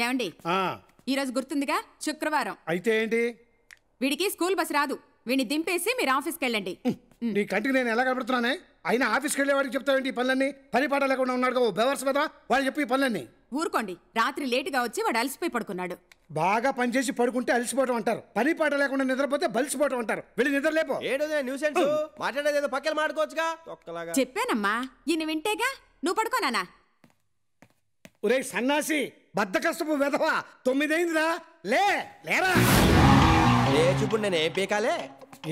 ఏమండి ఈరోజు గుర్తుందిగా శుక్రవారం అయితే ఏంటి? వీడికి స్కూల్ బస్ రాదు. వీడిని దింపేసి మీరు ఆఫీస్కి వెళ్ళండి. నీ కంటికి నేను ఎలా కనబడుతున్నానే? అయినా ఆఫీస్కి వెళ్ళే వాడికి చెప్తావేంటి ఈ పనులన్నీ? పని పాట లేకుండా ఉన్నాడు బెవర్స్ కదా వాడు చెప్పి ఈ పనులన్నీ. ఊరుకోండి, రాత్రి లేటుగా వచ్చి వాడు అలసిపోయి పడుకున్నాడు. బాగా పనిచేసి పడుకుంటే అలసిపోవటం అంటారు, పని పాట లేకుండా నిద్రపోతే బలిసిపోవటం అంటారు. వెళ్ళి నిద్రలేపో. మాట్లాడేది పక్కన మాట్లాడుకోవచ్చుగా. చెప్పానమ్మా, ఈయన వింటేగా. నువ్వు పడుకోనానా? ఒరే సన్నాసి బద్దకస్తపు వెధవా, 9 అయిందిరా, లేరా. ఇప్పుడు నేను ఏం పీకాలే?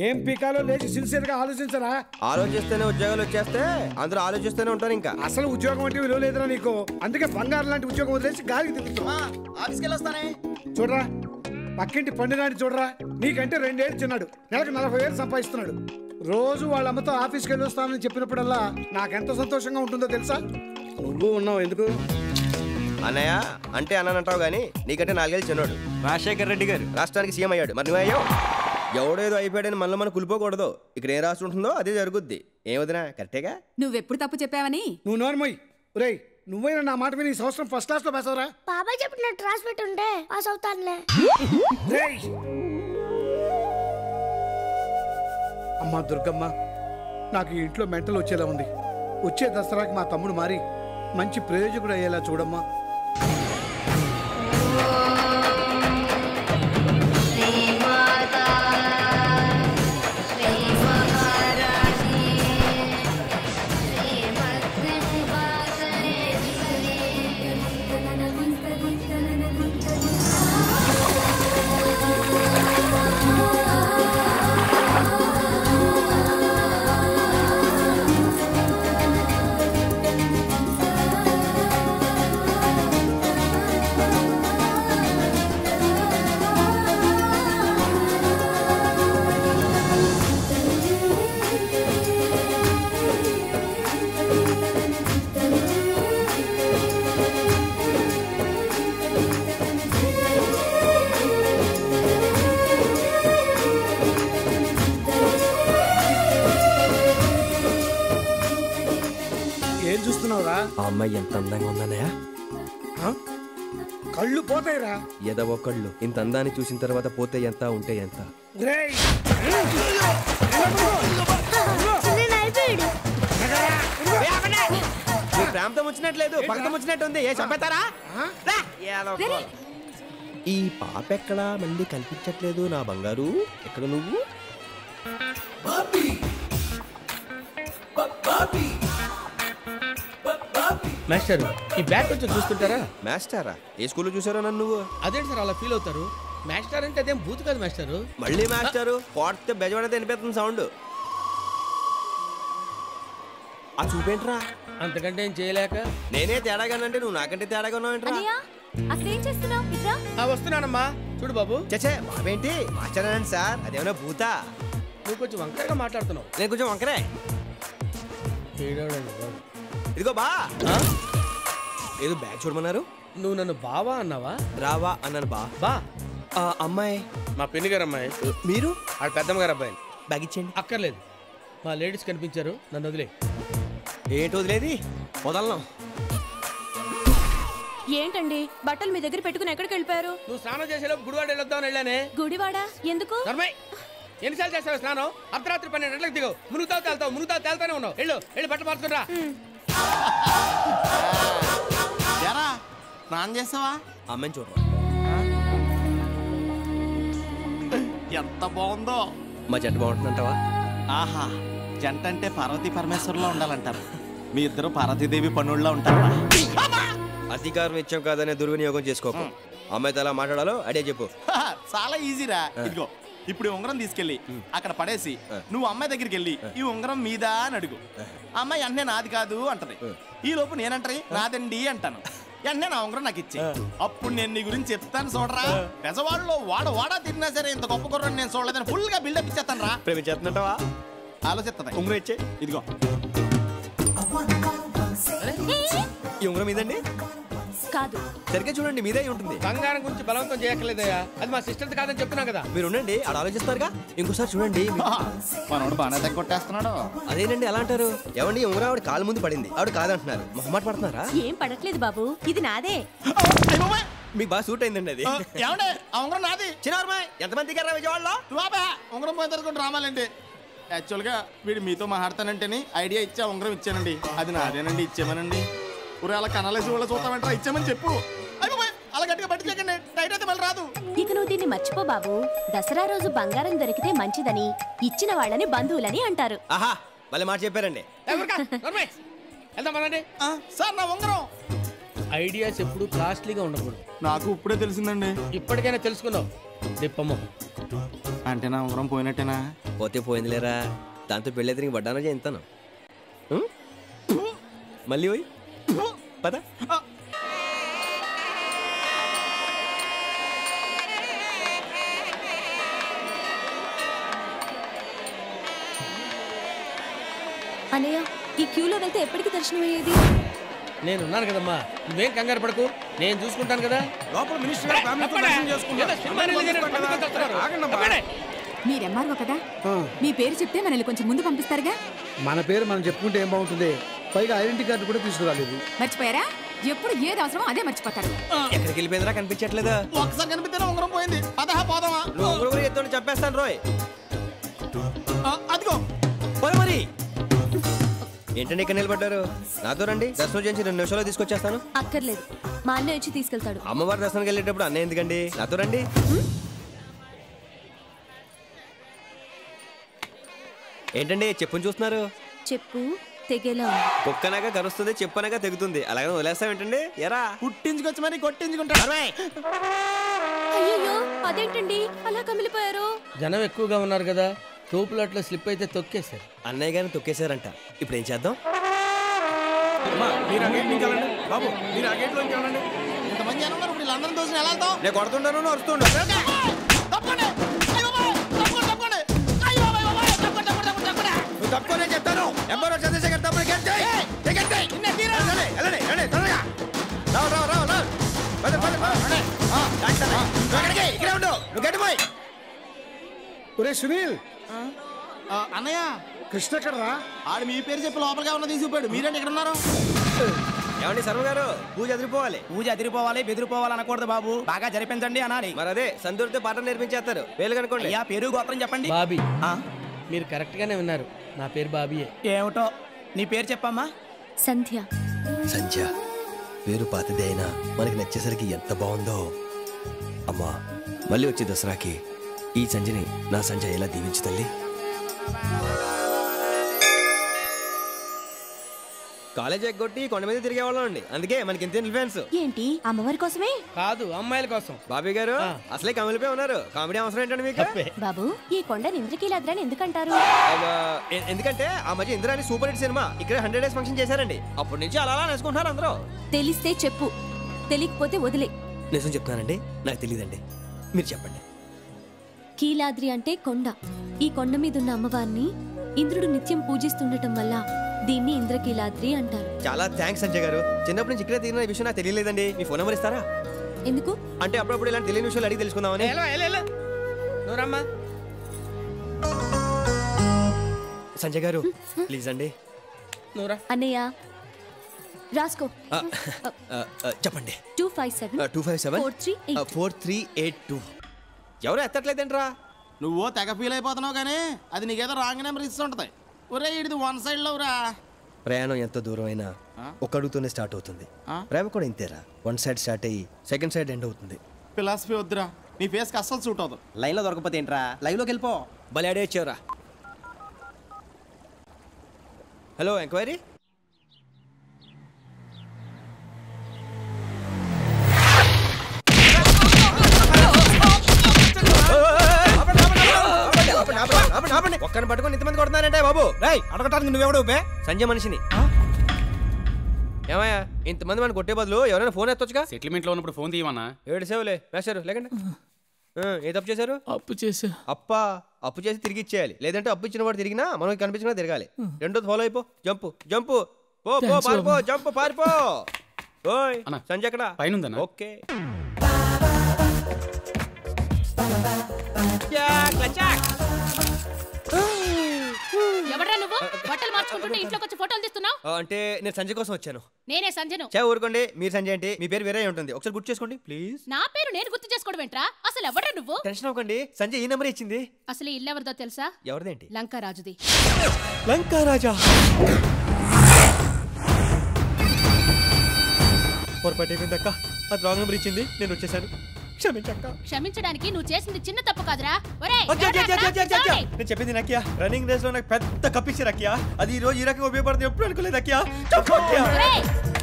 ఏం పీకాలో లేచి సిన్సియర్ గా ఆలోచించరా? ఆలోచిస్తేనే ఉద్యోగాలు వచ్చేస్తే అందరూ ఆలోచిస్తూనే ఉంటారు. ఇంకా అసలు ఉద్యోగం అంటే విలువ లేదురా నీకు. అందుకే బంగారం లాంటి ఉద్యోగం వదిలేసి గాలికి తిరుగుతున్నా. ఆఫీస్కి వెళ్ళొస్తానే. చూడరా పక్కింటి పండుగాని చూడరా, నీకంటే 2 ఏళ్ళు చిన్నాడు, నెలకు 40,000 సంపాదిస్తున్నాడు. రోజు వాళ్ళ అమ్మతో ఆఫీస్కి వెళ్ళి వస్తానని చెప్పినప్పుడల్లా నాకెంత సంతోషంగా ఉంటుందో తెలుసా? నువ్వు ఉన్నావు ఎందుకు అన్నయ్య అంటే అన్నానంటావు గానీ నీకంటే 4 ఏళ్ళు చిన్నాడు. రాజశేఖర్ రెడ్డి గారు రాష్ట్రానికి సీఎం అయ్యాడు. మరి నువ్వయ్యావు. ఎవడేదో అయిపోయాడని మనం కులిపోకూడదు. ఇక్కడ ఏం రాసి ఉంటుందో అదే జరుగుద్ది. ఏమవుతున్నా కరెక్టేగా? నువ్వెప్పుడు తప్పు చెప్పావని. నువ్వు నోర్మోయ్. ఒరేయ్ నువ్వైనా నా మాట విని ఈ సంవత్సరం ఫస్ట్ క్లాస్ లో పాస్ అవరా? బాబాయ్ చెప్పినట్టు రాసి పెట్టుంటే పాస్ అవుతానులే. అమ్మా దుర్గమ్మ, నాకు ఈ ఇంట్లో మెంటల్ వచ్చేలా ఉంది. వచ్చే దసరాకి మా తమ్ముడు మారి మంచి ప్రయోజకుడు అయ్యేలా చూడమ్మా. ఆ అమ్మాయి ఎంత అందంగా ఉందన్నయ్య. కళ్ళు పోతాయిరా. ఎదవ కళ్ళు. ఇంత అందాన్ని చూసిన తర్వాత పోతే ఎంత ఉంటే ఎంత. ప్రేమతో వచ్చినట్లేదు, పక్కన వచ్చినట్టు ఉంది. ఏ చంపేతారా? ఈ పాప ఎక్కడా మళ్ళీ కనిపించట్లేదు. నా బంగారు ఎక్కడ నువ్వు? మాస్టర్ ఈ బ్యాట్ కొంచెం చూస్తుంటారా? మాస్టరా? ఏ స్కూల్లో చూసారా నన్ను? నువ్వు అదేంటి సార్ అలా ఫీల్ అవుతారు? మాస్టర్ అంటే అదేం బూత్ కాదు మాస్టర్. మళ్ళీ మాస్టరు కొడితే బెజవాడైతే వినిపిస్తుంది సౌండ్. ఆ చూపేంట్రా? అంతకంటే ఏం చేయలేక నేనే తేడాగానంటే నువ్వు నాకంటే తేడాగా ఉన్నావేంట్రా? వస్తున్నానమ్మా. చూడు బాబు. చచ్చే బాబేంటి మాస్టరేనండి సార్, అదేమన్నా భూతా? నువ్వు కొంచెం వంకరగా మాట్లాడుతున్నావు. నేను కొంచెం వంకరే. ఇదిగో బా. ఏదో బ్యాగ్ చూడమన్నారు. నువ్వు నన్ను బావా అన్నావా? రావా అన్నాను. బా అమ్మాయి మా పిన్ని గారు అమ్మాయి. మీరు? ఆడ పెద్దమ్మ గారు అబ్బాయి. బ్యాగ్ ఇచ్చేయండి. అక్కర్లేదు, మా లేడీస్ కనిపించారు, నన్ను వదిలే. ఏంటి వదిలేది? వదలను. ఏంటండి బట్టలు మీ దగ్గర పెట్టుకుని ఎక్కడికి వెళ్ళిపోయారు? నువ్వు స్నానం చేసేలోపు గుడివాడ వెళ్ళొద్దామని వెళ్ళానే. గుడివాడ ఎందుకు? ఎన్నిసార్లు చేస్తావు స్నానం? అర్ధరాత్రి 12 గంటలకు దిగవు. మునుగుతావు తేల్తానే ఉన్నావు. వెళ్ళి బట్టలు మార్చుకురా. స్నానం చేస్తావా? అమ్మాయిని చూడ. ఎంత బాగుందో. మా జంట బాగుంటుందంటావా? ఆహా, జంట అంటే పార్వతీ పరమేశ్వరులో ఉండాలంటారు. మీ ఇద్దరు పార్వతీదేవి పనుల్లో ఉంటారా? అధికారం ఇచ్చాం కాదనే దుర్వినియోగం చేసుకోకు. అమ్మాయితో ఎలా మాట్లాడాలో అడే చెప్పు. చాలా ఈజీరా. ఇదిగో ఇప్పుడు ఉంగరం తీసుకెళ్ళి అక్కడ పడేసి నువ్వు అమ్మాయి దగ్గరికి వెళ్ళి ఈ ఉంగరం మీద అని అడుగు. అమ్మాయి అన్నే నాది కాదు అంటది. ఈ లోపు నేనంటే నాదండి అంటాను. వెంటనే నా ఉంగరం నాకు ఇచ్చి అప్పుడు నేను నీ గురించి చెప్తాను చూడరా. పెజవాడలో వాడా తిరిగినా సరే ఇంత గొప్ప గుర్రం నేను చూడలేదని ఫుల్ గా బిల్డప్ ఇచ్చేస్తాను రా. ప్రేమించేస్తున్నట్టవా? ఆలోచిస్తా. ఉంగరం ఇచ్చే. ఇదిగో ఈ ఉంగరం మీదండి కాదు. సరిగ్గా చూడండి, మీదే ఉంటుంది. బంగారం గురించి బలవంతం చేయక్కర్లేదయ్యా, అది మా సిస్టర్ కాదని చెప్తున్నాం కదా. మీరు ఉండండి, ఆడ ఆలోచిస్తారుగా. ఇంకోసారి చూడండి. మనోడు బాగా కొట్టేస్తున్నాడు. అదేనండి ఎలా అంటారు? ఏమండి ఉంగరం ఆవిడ కాలు ముందు పడింది, ఆవిడ కాదంటున్నారు. మొహమాట పడుతున్నారా? ఏం పడట్లేదు బాబు, ఇది నాదే. మీకు బాగా సూట్ అయిందండి అది. ఏమంటే ఆ ఉంగరం నాది. చిన్నమ్మాయి ఎంతమంది గారు విజయవాడలో బాబా ఉంగరం పోయిన తర్వాత రామాలండి. యాక్చువల్గా వీడు మీతో మాట్లాడతానంటేనే ఐడియా ఇచ్చా ఉంగరం ఇచ్చానండి. అది నాదేనండి, ఇచ్చామనండి. ఊరు అలా కనాలేసి వాళ్ళు చూస్తామంటారా, ఇచ్చామని చెప్పు. అయిపోయి అలా గట్టిగా పట్టించకండి, టైట్ అయితే మళ్ళీ రాదు. ఇక నువ్వు దీన్ని మర్చిపో బాబు. దసరా రోజు బంగారం దొరికితే మంచిదని, ఇచ్చిన వాళ్ళని బంధువులని అంటారు. ఆహా మళ్ళీ మాట చెప్పారండి. వెళ్దామనండి. సార్ నా ఉంగరం. ఐడియాస్ ఎప్పుడు కాస్ట్లీగా ఉండకూడదు. నాకు ఇప్పుడే తెలిసిందండి. ఇప్పటికైనా తెలుసుకున్నావు దిప్పమ్మ. అంటే నా ఉంగరం పోయినట్టేనా? పోతే పోయిందిలేరా, దాంతో పెళ్ళి తిరిగి పడ్డానో చేస్తాను. మళ్ళీ పోయి పద. అనయ్య, ఈ క్యూలో వెళ్తే ఎప్పటికి దర్శనం అయ్యేది? నేనున్నాను కదమ్మా, నువ్వేం కంగారు పడకు, నేను చూసుకుంటాను కదా. లోపల మినిస్టర్ గారు ఫ్యామిలీతో దర్శనం చేసుకుంటారు. మీరు ఎంఆర్ఓ కదా, మీ పేరు చెప్తే మనల్ని కొంచెం ముందు పంపిస్తారుగా. మన పేరు మనం చెప్పుకుంటే ఏం బాగుంటుంది? పైగా ఐడెంటిటీ కార్డు కూడా తీసుకురాలేదు. మర్చిపోయారా? ఎప్పుడు ఏది అవసరమో అదే మర్చిపోతారు. ఎక్కడికి వెళ్ళిపోయిందిరా, కనిపించట్లేదా? ఒకసారి కనిపిస్తేనే ఉంగరం పోయింది. పదహా పోదామా? నువ్వు ఉంగరం ఎత్తుని చెప్పేస్తాను రోయ్. అదిగో పోయి మరి. ఏంటండి ఇక్కడ నిలబడ్డారు? నాతో రండి, దర్శనం చేసి 2 నిమిషాల్లో తీసుకొచ్చేస్తాను. అక్కర్లేదు, మా అన్నయ్య వచ్చి తీసుకెళ్తాడు. అమ్మవారి దర్శనానికి వెళ్ళేటప్పుడు అన్నయ్య ఎందుకండి? నాతో రండి. ఏంటండి చెప్పుని చూస్తున్నారు? చెప్పు తెగేలా ఉంది. కుక్కనగా కరుస్తుంది, చెప్పనగా తెగుతుంది. అలాగే వదిలేస్తామేంటండి? ఎరా పుట్టించుకొచ్చి మరి కొట్టించుకుంటారు. అయ్యో, అదేంటండి అలా కమిలిపోయారు? జనం ఎక్కువగా ఉన్నారు కదా, తోపులాట్లో స్లిప్ అయితే తొక్కేశారు. అన్నయ్య గారిని తొక్కేశారంట. ఇప్పుడు ఏం చేద్దాం? మీరు ఆ గేట్ నుంచి వెళ్ళండి బాబు, మీరు ఆ గేట్ లోకి వెళ్ళండి. ఇంతమంది జనం ఉన్నారు, ఇప్పుడు వీళ్ళందరం చూసి ఎలా వెళ్తాం? నేను కొడుతుంటాను, అరుస్తుండు. తప్పండి. అయ్యో బాబోయ్, తప్పండి, తప్పండి. అయ్యో బాబోయ్, తప్పండి, తప్పండి, తప్పండి, తప్పండి. నువ్వు తప్పునే చెప్తాను. ఎంబరో చంద్రశేఖర్ తప్పుని గెట్ చేయి. టికెట్ చేయి. వెళ్ళండి, వెళ్ళండి, వెళ్ళండి, త్వరగా. రావు, రావు, రావు, రావు. పద, పద, పద. థాంక్స్ అన్నయ్య. నువ్వు ఎక్కడికి? ఇక్కడే ఉండు. నువ్వు గెట్ పోయి. ఒరే సునీల్, అన్నయ్య కృష్ణ ఎక్కడరా? ఆడు మీ పేరు చెప్పి లోపలిగా ఉన్న తీసుకుపోయాడు. మీరేంటి ఇక్కడ ఉన్నారు? ఏమండి శర్మ గారు, పూజ అదిరిపోవాలి. పూజ అదిరిపోవాలి, బెదిరిపోవాలి అనకూడదు బాబు. బాగా జరిపించండి అనాలి. మరి అదే సందూరితో పాఠం నేర్పించేస్తారు. పేర్లు కనుకోండి. అయ్యా పేరు గోత్రం చెప్పండి. బాబీ. మీరు కరెక్ట్ గానే విన్నారు, నా పేరు బాబీయే. ఏమిటో నీ పేరు చెప్పమ్మా. సంధ్య. సంధ్య పేరు పాతదే అయినా మనకి నచ్చేసరికి ఎంత బాగుందో. అమ్మా మళ్ళీ వచ్చే దసరాకి ఈ సంధ్యని నా సంధ్య ఎలా దీవించు తల్లి. కాలేజ్ ఎగ్గొట్టి కొండ మీద తిరిగేవాళ్ళం అండి, అందుకే మనకి ఇంత ఇన్ఫ్లుయెన్స్. ఏంటి అమ్మవారి కోసమే? కాదు, అమ్మాయిల కోసం. బాబీ గారు అసలే కమిలిపోయి ఉన్నారు. కామెడీ అవసరం ఏంటండి మీకు? బాబు, ఈ కొండని ఇంద్రకీలాద్రని ఎందుకంటారు? ఎందుకంటే ఆ మధ్య ఇంద్రాని సూపర్ హిట్ సినిమా ఇక్కడ 100 days ఫంక్షన్ చేశారండి. అప్పటి నుంచి అలా అలా నేర్చుకుంటున్నారు అందరూ. తెలిస్తే చెప్పు, తెలియకపోతే వదిలే. నిజం చెప్తానండి, నాకు తెలియదండి, మీరు చెప్పండి. కీలాద్రి అంటే కొండ. ఈ కొండ మీద ఉన్న అమ్మవారిని ఇంద్రుడు నిత్యం పూజిస్తుండటం వల్ల దీన్ని ఇంద్రకీలాద్రి అంటారు. చాలా థ్యాంక్స్ సంజయ్ గారు. చిన్నప్పటి నుంచి ఇక్కడే తిరిగిన విషయం నాకు తెలియలేదండి. మీ ఫోన్ నెంబర్ ఇస్తారా? ఎందుకు? అంటే అప్పుడప్పుడు ఇలాంటి తెలియని విషయాలు అడిగి తెలుసుకుందామని. నువ్వు రమ్మా. సంజయ్ గారు ప్లీజ్ అండి. నువ్వురా. అన్నయ్య రాసుకో. చెప్పండి. 257 257 4382. ఎవరు ఎత్తట్లేదంట్రా? నువ్వు తెగ ఫీల్ అయిపోతున్నావు కానీ అది నీకేదో రాంగ్ నెంబర్ ఇస్తూ ఉంటుంది. ఒరే ఇది 1 side లో రా. ప్రయాణం ఎంత దూరం అయినా ఒక అడుగుతోనే స్టార్ట్ అవుతుంది. ప్రేమ కూడా ఇంతేరా, 1 side స్టార్ట్ అయ్యి 2nd side ఎండ్ అవుతుంది. ఫిలాసఫీ వద్దురా, నీ ఫేస్కి అస్సలు సూట్ అవుతుంది. లైన్ లో దొరకపోతే ఏంట్రా, లైవ్ లోకి వెళ్ళిపో. భలే అడే వచ్చావురా. Hello, enquiry? ఒక్కని పట్టుకొని ఇంతమంది కొడుతున్నారంటే బాబు. అడగటానికి నువ్వెవడు? సంజయ్ మనిషిని. ఏమయ్యా, ఇంతమంది మనం కొట్టే బదులు ఎవరైనా ఫోన్ ఎత్తొచ్చుగా. సెటిల్మెంట్ లో ఉన్నప్పుడు ఫోన్ తీయమన్నా. 7 సేవలే వేశారు. లేకండి ఏ తప్పు చేశారు? అప్పు చేసా. అప్పు చేసి తిరిగి ఇచ్చేయాలి. లేదంటే అప్పు ఇచ్చిన వాడు తిరిగినా మనకి కనిపించినా తిరగాలి. రెండోది ఫాలో అయిపో. జంపు జంపు పో పో పారిపో. జంపు పారిపో. ఓయ్ సంజయ్ ఎక్కడ? పైన. ఓకే. ఎవడ్రా నువ్వు? బట్టలు మార్చుకుంటుంటే ఇంట్లోకి వచ్చి ఫోటోలు తీస్తున్నావు? అంటే నేను సంజయ్ కోసం వచ్చాను. నేనే సంజను. ఊరుకోండి, మీరు సంజయ్ అంటే మీ పేరు వేరే ఉంటుంది. ఒకసారి గుర్తు చేసుకోండి ప్లీజ్. నా పేరు నేను గుర్తు చేసుకోవడం ఏంట్రా? అసలు ఎవడ్రా నువ్వు? టెన్షన్ అవ్వకండి, సంజయ్ ఈ నెంబర్ ఇచ్చింది. అసలు ఈ ఇల్లు ఎవరిదో తెలుసా? ఎవరిదేంటి? లంకారాజుది. లంకారాజా? పొరపాటు అయిపోయింది అక్క, అది రాంగ్ నెంబర్ ఇచ్చింది, నేను వచ్చేసాను. క్షమించక్క. క్షమించడానికి నువ్వు చేసింది చిన్న తప్పు కాదురా. ఒరేయ్, నేను చెప్పింది నక్కియా, రన్నింగ్ రేస్ లో నాకు పెద్ద కప్పిచ్చారు అక్కియా, అది ఈ రోజు ఈ రకంగా ఉపయోగపడుతుంది ఎప్పుడు అనుకోలేదు అక్కియా.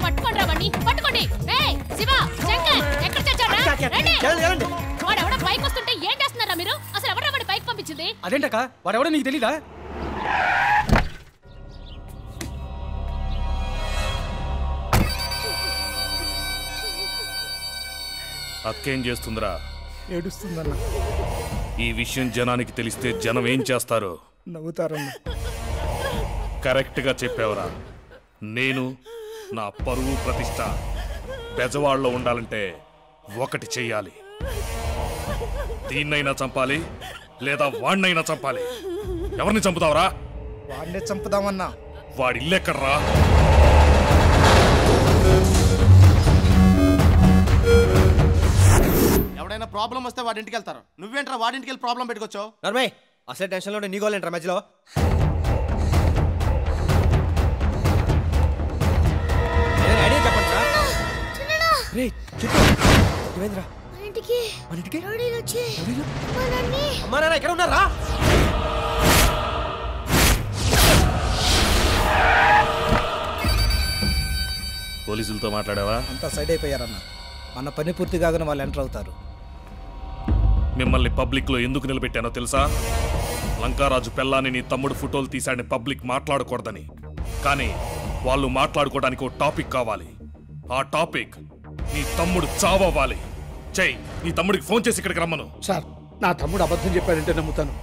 పట్టుకోండి రావండి, పట్టుకోండి. ఏయ్ శివ, శంకర్, ఎక్కడ చచ్చారా? రండి. వాడు ఎవడో పైకి వస్తుంటే ఏం చేస్తున్నారా మీరు? అసలు ఎవడో వాడి పైకి పంపించింది? అదేంటక్క, వాడు ఎవడో నీకు తెలీదా? అక్కేం చేస్తుందిరా? ఏడుస్తుందన్న. ఈ విషయం జనానికి తెలిస్తే జనం ఏం చేస్తారు? నవ్వుతారన్న. కరెక్ట్ గా చెప్పావురా. నేను నా పరువు ప్రతిష్ట బెజవాడలో ఉండాలంటే ఒకటి చెయ్యాలి. దీన్నైనా చంపాలి లేదా వాణ్ణైనా చంపాలి. ఎవరిని చంపుతావురా? వాడినే చంపుదామన్నా. వాడి ఇల్లెక్కడ్రా? ఎవడైనా ప్రాబ్లం వస్తే వాడింటికి వెళ్తారు. నువ్వేంట్రా వాడింటికి వెళ్ళి ప్రాబ్లం పెట్టుకోవచ్చావు? నర్మయ్, అసలే టెన్షన్ లో నీ గోలేంట్రా మధ్యలో? ఐడియా చెప్పండి రా. రే చెప్పు, ఏమైందిరా? మన ఇంటికి అమ్మా నాన్న ఎక్కడ ఉన్నారా? పోలీసులతో మాట్లాడావా? అంతా సైడ్ అయిపోయారన్న. మన పని పూర్తి కాగానే వాళ్ళు ఎంటర్ అవుతారు. మిమ్మల్ని పబ్లిక్ లో ఎందుకు నిలబెట్టానో తెలుసా? లంకారాజు పెళ్ళాన్ని నీ తమ్ముడు ఫోటోలు తీశాడని పబ్లిక్ మాట్లాడకూడదని. కానీ వాళ్ళు మాట్లాడుకోవడానికి ఒక టాపిక్ కావాలి. ఆ టాపిక్ నీ తమ్ముడు చావాలి. చెయ్, నీ తమ్ముడికి ఫోన్ చేసి ఇక్కడికి రమ్మను. సార్, నా తమ్ముడు అబద్ధం చెప్పాడంటే నమ్ముతాను,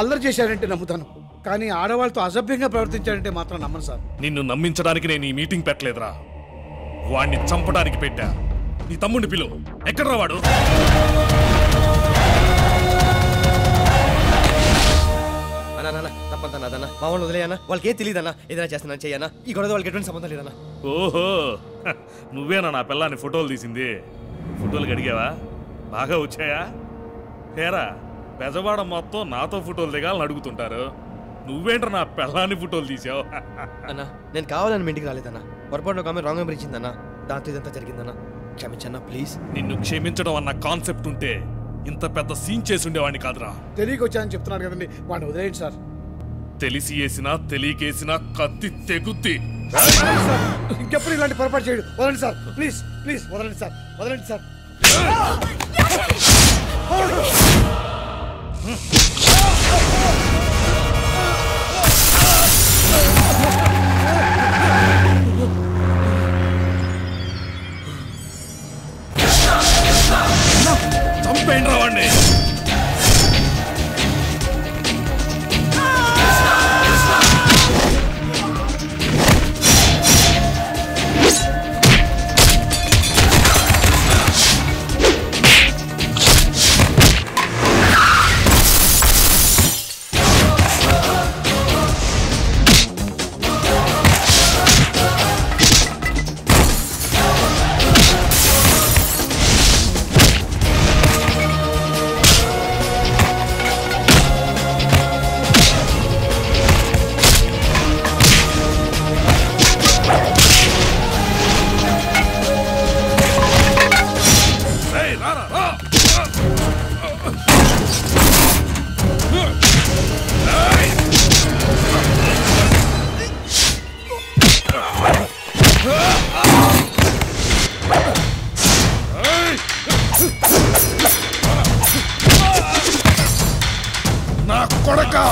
అల్లరి చేశాడంటే నమ్ముతాను, కానీ ఆడవాళ్ళతో అసభ్యంగా ప్రవర్తించాడంటే మాత్రం నమ్మను సార్. నిన్ను నమ్మించడానికి నేను ఈ మీటింగ్ పెట్టలేదురా, వాణ్ణి చంపడానికి పెట్టా. నీ తమ్ముడిని పిలువు. ఎక్కడ్రా వాడు? తప్పదన్నా, మా వాళ్ళు వదిలేయన్నా, వాళ్ళకి ఏం తెలియదన్నా. ఏదైనా చేస్తున్నా చెయ్యన్నా, ఈ గొడవ వాళ్ళకి ఎటువంటి సంబంధం లేదన్నా. ఓహో, నువ్వేనా నా పిల్లాన్ని ఫోటోలు తీసింది? ఫోటోలు అడిగావా? బాగా వచ్చాయా? హేరా, బెజవాడ మొత్తం నాతో ఫోటోలు దిగాలని అడుగుతుంటారు. నువ్వేంట్రా నా పిల్లాన్ని ఫోటోలు తీసావు? అన్నా, నేను కావాలని మీ ఇంటికి రాలేదన్నా. పొరపాటు ఒక ఆమె రాంగ్ నెంబర్ ఇచ్చిందన్నా, దాంతో ఇదంతా జరిగిందన్నా. క్షమించన్నా ప్లీజ్. నిన్ను క్షమించడం అన్న కాన్సెప్ట్ ఉంటే ఇంత పెద్ద సీన్ చేసి ఉండేవాడిని కాదురా. తెలియక వచ్చానని చెప్తున్నాడు కదండి, వాడిని వదిలేయండి సార్. తెలిసి వేసినా తెలియకేసినా కత్తి తెగుద్ది. ఇంకెప్పుడు ఇలాంటి పొరపాటు చేయడు. వదలండి సార్, ప్లీజ్ ప్లీజ్ వదలండి సార్, వదలండి సార్. చంపేండ్రా వాడిని. నా కొడకా